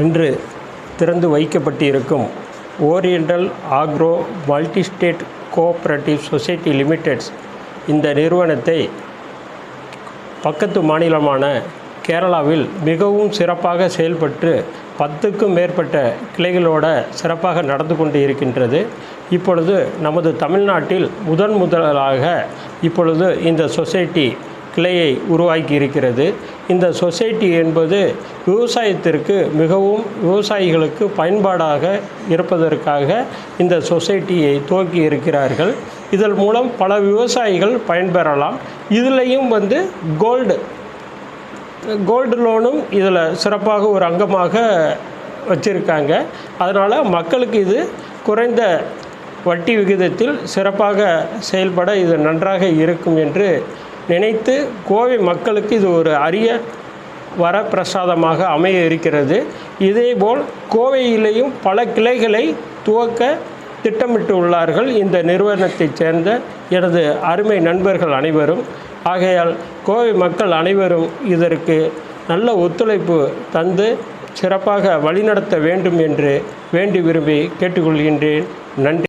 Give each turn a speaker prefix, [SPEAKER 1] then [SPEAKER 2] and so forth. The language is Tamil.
[SPEAKER 1] இன்று திறந்து வைக்கப்பட்டிருக்கும் oriental agro multistate cooperative society லிமிடெட்ஸ் இந்த நிறுவனத்தை பக்கத்து மாநிலமான கேரளாவில் மிகவும் சிறப்பாக செயல்பட்டு 10க்கும் மேற்பட்ட கிளைகளோட சிறப்பாக நடந்து கொண்டு இருக்கின்றது. இப்பொழுது நமது தமிழ்நாட்டில் முதலாக இப்பொழுது இந்த சொசைட்டி கிளையை உருவாக்கி இருக்கிறது. இந்த சொசைட்டி என்பது விவசாயத்திற்கு மிகவும் விவசாயிகளுக்கு பயன்பாடாக இருப்பதற்காக இந்த சொசைட்டியை துவக்கி இருக்கிறார்கள். இதன் மூலம் பல விவசாயிகள் பயன்பெறலாம். இதுலேயும் கோல்டு லோனும் இதில் சிறப்பாக ஒரு அங்கமாக வச்சுருக்காங்க. அதனால் மக்களுக்கு இது குறைந்த வட்டி விகிதத்தில் சிறப்பாக செயல்பட இது நன்றாக இருக்கும் என்று நினைத்து கோவை மக்களுக்கு இது ஒரு அரிய வரப்பிரசாதமாக அமைய இருக்கிறது. இதேபோல் கோவையிலேயும் பல கிளைகளை துவக்க திட்டமிட்டு உள்ளார்கள் இந்த நிறுவனத்தைச் சேர்ந்த எனது அருமை நண்பர்கள் அனைவரும். ஆகையால் கோவை மக்கள் அனைவரும் இதற்கு நல்ல ஒத்துழைப்பு தந்து சிறப்பாக வழிநடத்த வேண்டும் என்று வேண்டி விரும்பி கேட்டுக்கொள்கின்றேன். நன்றி.